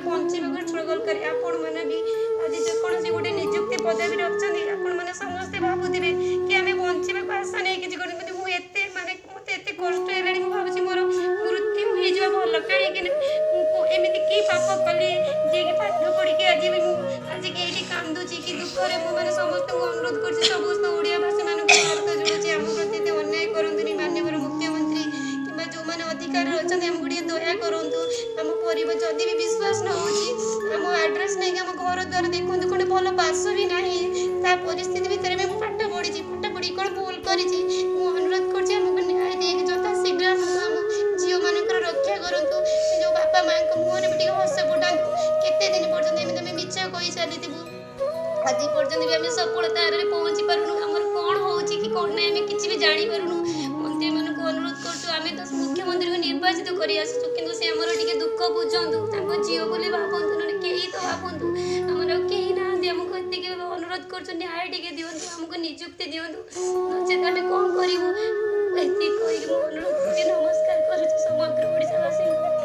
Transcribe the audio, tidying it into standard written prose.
ବଞ୍ଚିବାକୁ ଷ୍ଟ୍ରଗଲ୍ କରି ଆପଣମାନେ ବି ଆଜି ଯେକୌଣସି ଗୋଟେ ନିଯୁକ୍ତି ପଦବୀରେ ଅଛନ୍ତି ଆପଣମାନେ ସମସ୍ତେ ଭାବୁଥିବେ କି ଆମେ ବଞ୍ଚିବାକୁ ଆଶା ନେଇ କିଛି କରୁ କିନ୍ତୁ ମୁଁ ଏତେ ମୋତେ ଏତେ କଷ୍ଟ ହେଲାଣି ମୁଁ ଭାବୁଛି ମୋର ମୃତ୍ୟୁ ହେଇଯିବା ଭଲ କାହିଁକି ନା ମୁଁ ଏମିତି କି ପାପ କଲି ଯିଏକି ପାଠ ପଢ଼ିକି ଆଜି ବି ମୁଁ ଆଜିକି ଏଇଠି କାନ୍ଦୁଛି କି ଦୁଃଖରେ ମୁଁ ସମସ୍ତଙ୍କୁ ଅନୁରୋଧ କରୁଛି ସମସ୍ତ ଓଡ଼ିଆ ଭାଷୀମାନଙ୍କୁ ଭାରତ ଯୋଡ଼ୁଛି ଆମ ପ୍ରତି ଏତେ ଅନ୍ୟାୟ କରନ୍ତୁନି ମାନ୍ୟବର ମୁଖ୍ୟମନ୍ତ୍ରୀ କିମ୍ବା ଯେଉଁମାନେ ଅଧିକାରରେ ଅଛନ୍ତି ଆମକୁ ଟିକେ ଦୟା କରନ୍ତୁ ଆମ ପରିବାର ଯଦି ବି ବିଶ୍ୱାସ ନ ହେଉଛି ଆମ ଆଡ୍ରେସ୍ ନେଇକି ଆମ ଘର ଦ୍ୱାର ଦେଖନ୍ତୁ ଗୋଟେ ଭଲ ବାସ ବି ନାହିଁ ତା ପରିସ୍ଥିତି ଭିତରେ ବି ମୁଁ ପାଠ ପଢ଼ିଛି ପାଠ ପଢ଼ିକି କ'ଣ ଭୁଲ କରିଛି ମୁଁ ଅନୁରୋଧ କରୁଛି ଆମକୁ ନ୍ୟାୟ ଦେଇକି ଯଥା ଶୀଘ୍ର ଆମ ଝିଅମାନଙ୍କର ରକ୍ଷା କରନ୍ତୁ ଯେଉଁ ବାପା ମାଆଙ୍କ ମୁହଁରେ ବି ଟିକେ ହସ ଫୁଟାନ୍ତୁ କେତେ ଦିନ ପର୍ଯ୍ୟନ୍ତ ଏମିତି ଆମେ ମିଛ କହି ଚାଲିଥିବୁ ଆଜି ପର୍ଯ୍ୟନ୍ତ ବି ଆମେ ସଫଳତା ଆରରେ ପହଞ୍ଚି ପାରୁନୁ ଆମର କ'ଣ ହେଉଛି କି କ'ଣ ନାହିଁ ଆମେ କିଛି ବି ଜାଣିପାରୁନୁ ମନ୍ତ୍ରୀମାନଙ୍କୁ ଅନୁରୋଧ କରୁଛୁ ଆମେ ତ ମୁଖ୍ୟମନ୍ତ୍ରୀଙ୍କୁ ନିର୍ବାଚିତ କରି ଆସୁଛୁ କିନ୍ତୁ ସେ ଆମର ଟିକେ ଦୁଃଖ ବୁଝନ୍ତୁ ତାଙ୍କ ଝିଅ ବୋଲି ଭାବନ୍ତୁ ନହେଲେ କେହି ତ ଭାବନ୍ତୁ ଆମର ଆଉ କେହି ନାହାନ୍ତି ଆମକୁ ଏତିକି ଅନୁରୋଧ କରୁଛୁ ନ୍ୟାୟ ଟିକେ ଦିଅନ୍ତୁ ଆମକୁ ନିଯୁକ୍ତି ଦିଅନ୍ତୁ ନଚେତ ଆମେ କ'ଣ କରିବୁ ଏତିକି କହିକି ମୁଁ ଅନୁରୋଧ କରୁଛି ନମସ୍କାର କରୁଛି ସମଗ୍ର ଓଡ଼ିଶାବାସୀଙ୍କୁ।